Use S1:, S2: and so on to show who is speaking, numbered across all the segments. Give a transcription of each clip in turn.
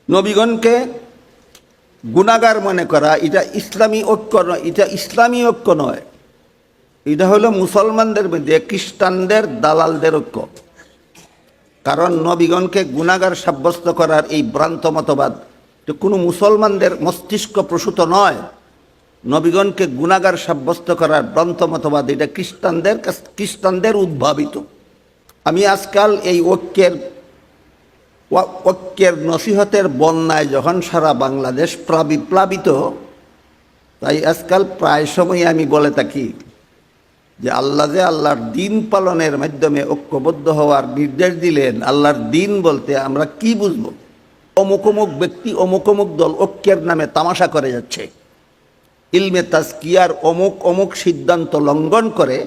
S1: নবীগণকে গুনাহগার মনে করা এটা ইসলামী ঐক্য নয়, এটা ইসলামী ঐক্য নয়। এটা হলো মুসলমানদের মধ্যে খ্রিস্টানদের দালালদের ঐক্য। কারণ নবীগণকে গুনাহগার সাব্যস্ত করার এই ভ্রান্ত মতবাদ কোনো মুসলমানদের মস্তিষ্ক প্রসূত নয়। নবীগণকে গুনাহগার সাব্যস্ত করার ভ্রান্ত মতবাদ এটা খ্রিস্টানদের উদ্ভাবিত। আমি আজকাল এই ঐক্যের নসিহতের বন্যায় যখন সারা বাংলাদেশ প্লাবিত, তাই আজকাল প্রায় সময় আমি বলে থাকি যে আল্লাহ যে আল্লাহর দিন পালনের মাধ্যমে ঐক্যবদ্ধ হওয়ার নির্দেশ দিলেন, আল্লাহর দিন বলতে আমরা কি বুঝব? অমুক অমুক ব্যক্তি অমুক অমুক দল ঐক্যের নামে তামাশা করে যাচ্ছে, ইলমে তাজকিয়ার অমুক অমুক সিদ্ধান্ত লঙ্ঘন করে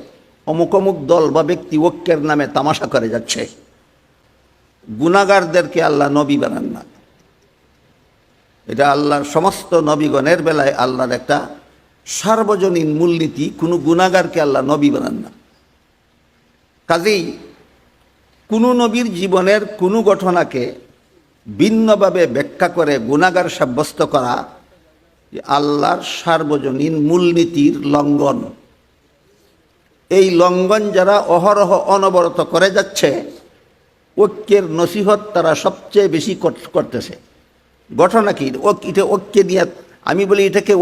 S1: অমুক অমুক দল বা ব্যক্তি ঐক্যের নামে তামাশা করে যাচ্ছে। গুনাহগারদেরকে আল্লাহ নবী বানান না। এটা আল্লাহর সমস্ত নবীগণের বেলায় আল্লাহর একটা সার্বজনীন মূলনীতি, কোনো গুনাহগারকে আল্লাহ নবী বানান না। কাজেই কোনো নবীর জীবনের কোনো ঘটনাকে ভিন্নভাবে ব্যাখ্যা করে গুনাহগার সাব্যস্ত করা আল্লাহর সার্বজনীন মূলনীতির লঙ্ঘন। এই লঙ্ঘন যারা অহরহ অনবরত করে যাচ্ছে, ঐক্যের নসিহত তারা সবচেয়ে বেশি করতেছে। ঘটনা কি? এটা ঐক্যে নিয়ে আমি বলি এটাকে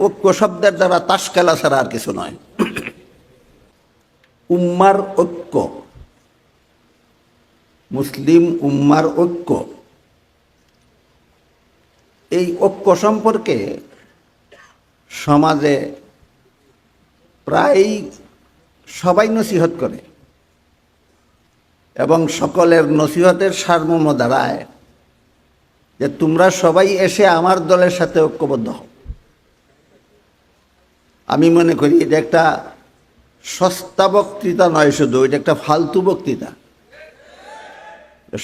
S1: ঐক্য শব্দের দ্বারা তাস খেলা ছাড়া আর কিছু নয়। উম্মার ঐক্য, মুসলিম উম্মার ঐক্য, এই ঐক্য সম্পর্কে সমাজে প্রায় সবাই নসিহত করে এবং সকলের নসিহতের সারমর্ম দাঁড়ায় যে তোমরা সবাই এসে আমার দলের সাথে ঐক্যবদ্ধ হও। আমি মনে করি এটা একটা সস্তা বক্তৃতা নয়, শুধু এটা একটা ফালতু বক্তৃতা।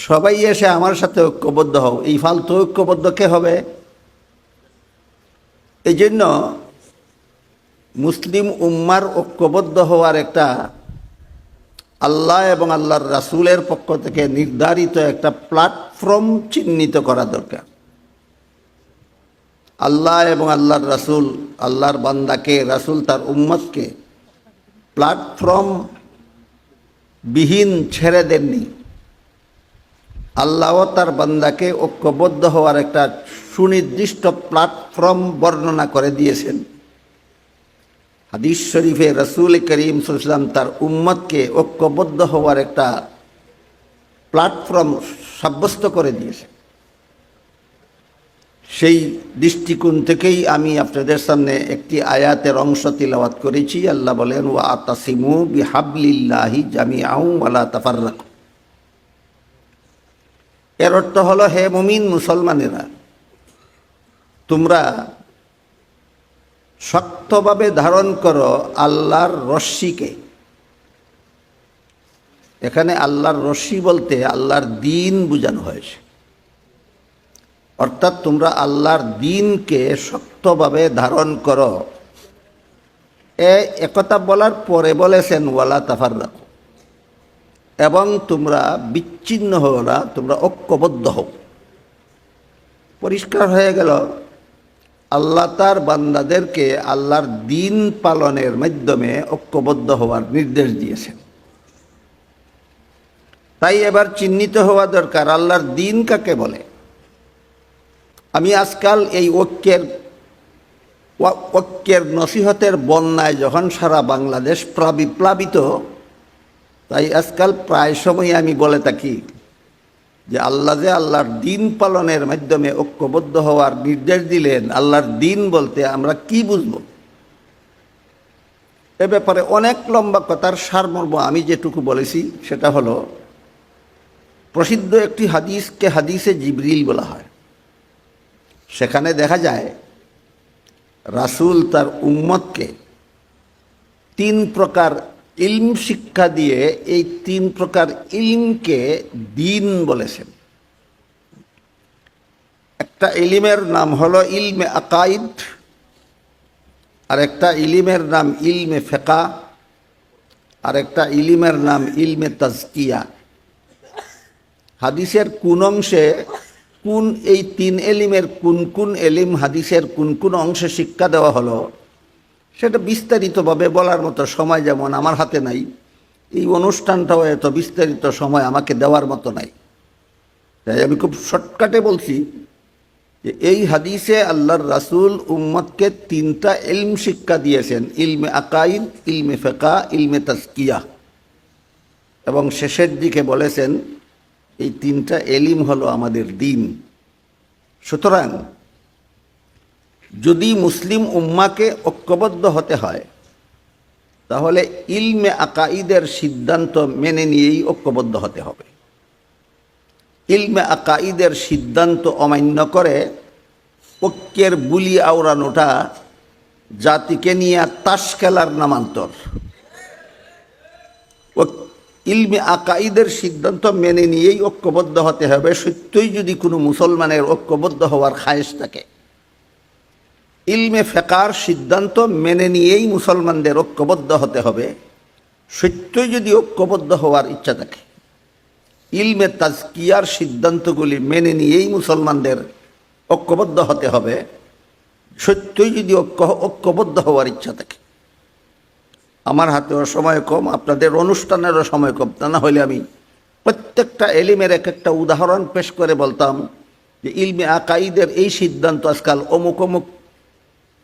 S1: সবাই এসে আমার সাথে ঐক্যবদ্ধ হও, এই ফালতু ঐক্যবদ্ধ কে হবে? এই জন্য মুসলিম উম্মার ঐক্যবদ্ধ হওয়ার একটা আল্লাহ এবং আল্লাহর রাসূলের পক্ষ থেকে নির্ধারিত একটা প্ল্যাটফর্ম চিহ্নিত করা দরকার। আল্লাহ এবং আল্লাহর রাসূল, আল্লাহর বান্দাকে, রাসূল তার উম্মতকে প্ল্যাটফর্ম বিহীন ছেড়ে দেননি। আল্লাহও তার বান্দাকে ঐক্যবদ্ধ হওয়ার একটা সুনির্দিষ্ট প্ল্যাটফর্ম বর্ণনা করে দিয়েছেন। হাদিস শরীফে রাসূল করিম সাল্লাল্লাহু আলাইহি ওয়াসাল্লাম তার উম্মতকে ঐক্যবদ্ধ হওয়ার একটা প্ল্যাটফর্ম সাব্যস্ত করে দিয়েছেন। সেই দৃষ্টিকোণ থেকেই আমি আপনাদের সামনে একটি আয়াতের অংশ তিলাওয়াত করেছি। আল্লাহ বলেন, ওয়া আতাসিমু বিহাবলিল্লাহি জামিআন ওয়া লা তাফাররাকু। এর অর্থ হলো, হে মুমিন মুসলমানেরা, তোমরা শক্তভাবে ধারণ করো আল্লাহর রশ্মিকে। এখানে আল্লাহর রশ্মি বলতে আল্লাহর দ্বীন বোঝানো হয়েছে। অর্থাৎ তোমরা আল্লাহর দ্বীনকে শক্তভাবে ধারণ করো। একথা বলার পরে বলেছেন ওয়ালা তাফাররাকু, এবং তোমরা বিচ্ছিন্ন হও না, তোমরা ঐক্যবদ্ধ হও। পরিষ্কার হয়ে গেল আল্লাহ তার বান্দাদেরকে আল্লাহর দ্বীন পালনের মাধ্যমে ঐক্যবদ্ধ হওয়ার নির্দেশ দিয়েছেন। তাই এবার চিহ্নিত হওয়া দরকার আল্লাহর দ্বীন কাকে বলে। আমি আজকাল এই ঐক্যের নসিহতের বন্যায় যখন সারা বাংলাদেশ প্লাবিত, তাই আজকাল প্রায় সময় আমি বলে থাকি যে আল্লাহ যে আল্লাহর দিন পালনের মাধ্যমে ঐক্যবদ্ধ হওয়ার নির্দেশ দিলেন, আল্লাহর দিন বলতে আমরা কি বুঝব? এ ব্যাপারে অনেক লম্বা কথার সারমর্ম আমি যেটুকু বলেছি সেটা হলো, প্রসিদ্ধ একটি হাদিসকে হাদিসে জিবরিল বলা হয়। সেখানে দেখা যায় রাসূল তার উম্মতকে 3 প্রকার ইলম শিক্ষা দিয়ে এই 3 প্রকার ইলমকে দ্বীন বলেছেন। একটা ইলমের নাম হলো ইলমে আকাইদ, আর একটা ইলমের নাম ইলমে ফিকহ, আর একটা ইলমের নাম ইলমে তাজকিয়া। হাদিসের কোন অংশে কোন এই তিন এলিমের কোন কোন এলিম হাদিসের কোন কোন অংশে শিক্ষা দেওয়া হলো সেটা বিস্তারিতভাবে বলার মতো সময় যেমন আমার হাতে নাই, এই অনুষ্ঠানটাও এত বিস্তারিত সময় আমাকে দেওয়ার মতো নাই। তাই আমি খুব শর্টকাটে বলছি যে এই হাদিসে আল্লাহর রাসূল উম্মতকে তিনটা ইলম শিক্ষা দিয়েছেন: ইলমে আকাইদ, ইলমে ফিকহ, ইলমে তাজকিয়া। এবং শেষের দিকে বলেছেন এই তিনটা এলিম হলো আমাদের দ্বীন। সুতরাং যদি মুসলিম উম্মাকে ঐক্যবদ্ধ হতে হয় তাহলে ইলমে আকাইদের সিদ্ধান্ত মেনে নিয়েই ঐক্যবদ্ধ হতে হবে। ইলমে আকাইদের সিদ্ধান্ত অমান্য করে ঐক্যের বুলি আওড়ানোটা জাতিকে নিয়ে তাস খেলার নামান্তর। ইলমে আকাইদের সিদ্ধান্ত মেনে নিয়েই ঐক্যবদ্ধ হতে হবে সত্যই যদি কোনো মুসলমানের ঐক্যবদ্ধ হওয়ার খায়েশ থাকে। ইলমে ফিকহের সিদ্ধান্ত মেনে নিয়েই মুসলমানদের ঐক্যবদ্ধ হতে হবে সত্যই যদি ঐক্যবদ্ধ হওয়ার ইচ্ছা থাকে। ইলমে তাজকিয়ার সিদ্ধান্তগুলি মেনে নিয়েই মুসলমানদের ঐক্যবদ্ধ হতে হবে সত্যই যদি ঐক্যবদ্ধ হওয়ার ইচ্ছা থাকে। আমার হাতেও সময় কম, আপনাদের অনুষ্ঠানেরও সময় কম, তা না হলে আমি প্রত্যেকটা এলিমের এক একটা উদাহরণ পেশ করে বলতাম যে ইলমে আকাইদের এই সিদ্ধান্ত আজকাল অমুক অমুক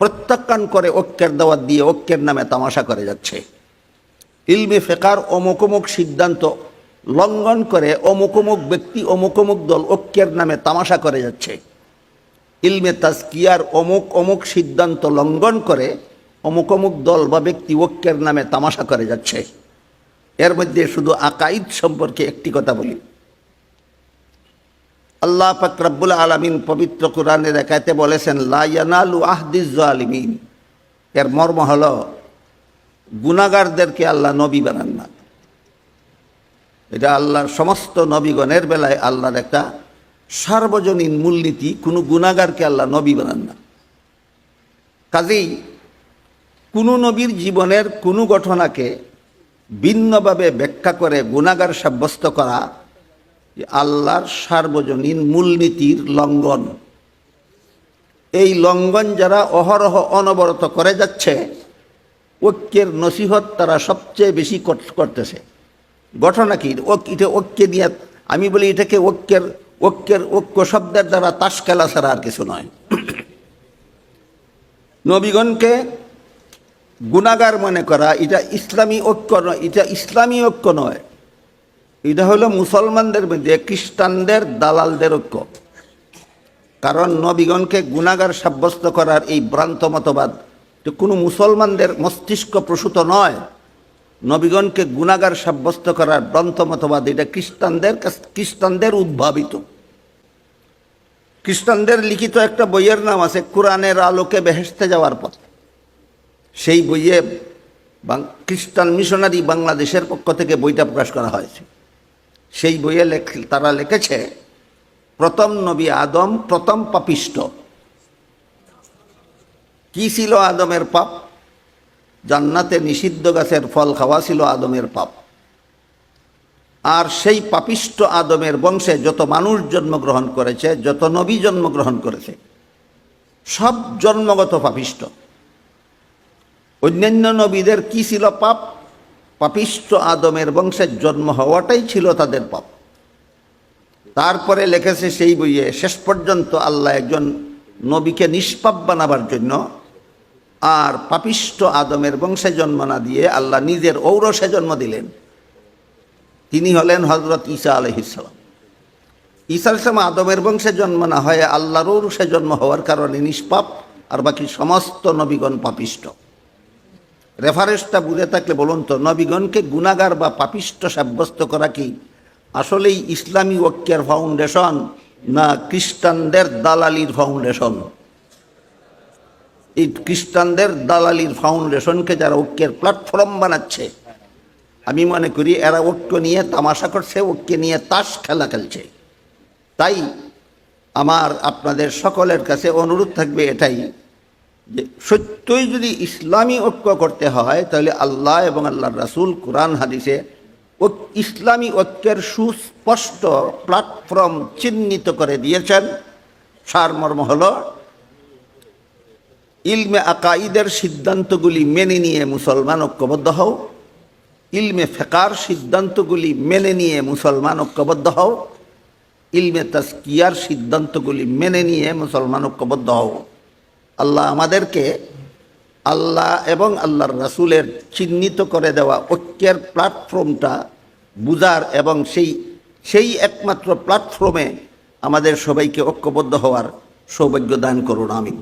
S1: প্রত্যাখ্যান করে ঐক্যের দাওয়াত দিয়ে ঐক্যের নামে তামাশা করে যাচ্ছে। ইলমে ফিকহের অমুক অমুক সিদ্ধান্ত লঙ্ঘন করে অমুক অমুক ব্যক্তি অমুক অমুক দল ঐক্যের নামে তামাশা করে যাচ্ছে। ইলমে তাজকিয়ার অমুক অমুক সিদ্ধান্ত লঙ্ঘন করে অমুক অমুক দল বা ব্যক্তি ঐক্যের নামে তামাশা করে যাচ্ছে। এর মধ্যে শুধু আকাইদ সম্পর্কে একটি কথা বলি। আল্লাহ পাক রব্বুল আলামিন পবিত্র কোরআনের এক আয়াতে বলেছেন, লা ইয়ানালু আহদিজ জালিমিন। এর মর্ম হলো গুনাহগারদেরকে আল্লাহ নবী বানান না। এটা আল্লাহর সমস্ত নবীগণের বেলায় আল্লাহর একটা সার্বজনীন মূলনীতি, কোনো গুনাহগারকে আল্লাহ নবী বানান না। কাজেই কোনো নবীর জীবনের কোনো ঘটনাকে ভিন্নভাবে ব্যাখ্যা করে গুনাহগার সাব্যস্ত করা আল্লাহর সার্বজনীন মূলনীতির লঙ্ঘন। এই লঙ্ঘন যারা অহরহ অনবরত করে যাচ্ছে ঐক্যের নসিহত তারা সবচেয়ে বেশি করতেছে। ঘটনা কি? এটা ঐক্যে নিয়ে আমি বলি এটাকে ঐক্য শব্দের দ্বারা তাস খেলা ছাড়া আর কিছু নয়। নবীগণকে গুনাহগার মনে করা এটা ইসলামী ঐক্য নয়, এটা ইসলামী ঐক্য নয়। এটা হলো মুসলমানদের মধ্যে খ্রিস্টানদের দালালদের ঐক্য। কারণ নবীগণকে গুনাহগার সাব্যস্ত করার এই ভ্রান্ত মতবাদ কোনো মুসলমানদের মস্তিষ্ক প্রসূত নয়। নবীগণকে গুনাহগার সাব্যস্ত করার ভ্রান্ত মতবাদ এটা খ্রিস্টানদের উদ্ভাবিত। খ্রিস্টানদের লিখিত একটা বইয়ের নাম আছে কোরআনের আলোকে বেহেশতে যাওয়ার পথ। সেই বইয়ে খ্রিস্টান মিশনারি বাংলাদেশের পক্ষ থেকে বইটা প্রকাশ করা হয়েছে। সেই বইয়ে তারা লিখেছে প্রথম নবী আদম প্রথম পাপিষ্ট। কি ছিল আদমের পাপ? জান্নাতে নিষিদ্ধ গাছের ফল খাওয়া ছিল আদমের পাপ। আর সেই পাপিষ্ট আদমের বংশে যত মানুষ জন্মগ্রহণ করেছে, যত নবী জন্মগ্রহণ করেছে, সব জন্মগত পাপিষ্ট। অন্যান্য নবীদের কি ছিল পাপ? পাপিষ্ট আদমের বংশের জন্ম হওয়াটাই ছিল তাদের পাপ। তারপরে লিখেছে সেই বইয়ে শেষ পর্যন্ত আল্লাহ একজন নবীকে নিষ্পাপ বানাবার জন্য আর পাপিষ্ট আদমের বংশে জন্ম না দিয়ে আল্লাহ নিজের ঔরসে জন্ম দিলেন। তিনি হলেন হযরত ঈসা আলাইহিস সালাম। ঈসা আলাইহিস সালাম আদমের বংশে জন্ম না হয়ে আল্লাহর ঔরসে জন্ম হওয়ার কারণে নিষ্পাপ, আর বাকি সমস্ত নবীগণ পাপিষ্ট। রেফারেন্সটা বুঝে থাকলে বলুন তো, নবীগণকে গুনাহগার বা পাপিষ্ট সাব্যস্ত করা কি আসলেই ইসলামী ঐক্যের ফাউন্ডেশন না খ্রিস্টানদের দালালির ফাউন্ডেশন? এই খ্রিস্টানদের দালালির ফাউন্ডেশনকে যারা ঐক্যের প্ল্যাটফর্ম বানাচ্ছে, আমি মনে করি এরা ঐক্য নিয়ে তামাশা করছে, ঐক্য নিয়ে তাস খেলা খেলছে। তাই আমার আপনাদের সকলের কাছে অনুরোধ থাকবে এটাই যে সত্যই যদি ইসলামী ঐক্য করতে হয় তাহলে আল্লাহ এবং আল্লাহর রাসূল কোরআন হাদিসে ইসলামী ঐক্যের সুস্পষ্ট প্ল্যাটফর্ম চিহ্নিত করে দিয়েছেন। সারমর্ম হল, ইলমে আকাইদের সিদ্ধান্তগুলি মেনে নিয়ে মুসলমান ঐক্যবদ্ধ হও, ইলমে ফেকার সিদ্ধান্তগুলি মেনে নিয়ে মুসলমান ঐক্যবদ্ধ হও, ইলমে তাজকিয়ার সিদ্ধান্তগুলি মেনে নিয়ে মুসলমান ঐক্যবদ্ধ হও। আল্লাহ আমাদেরকে আল্লাহ এবং আল্লাহর রাসূলের চিহ্নিত করে দেওয়া ঐক্যের প্ল্যাটফর্মটা বুঝার এবং সেই একমাত্র প্ল্যাটফর্মে আমাদের সবাইকে ঐক্যবদ্ধ হওয়ার সৌভাগ্য দান করুন। আমিন।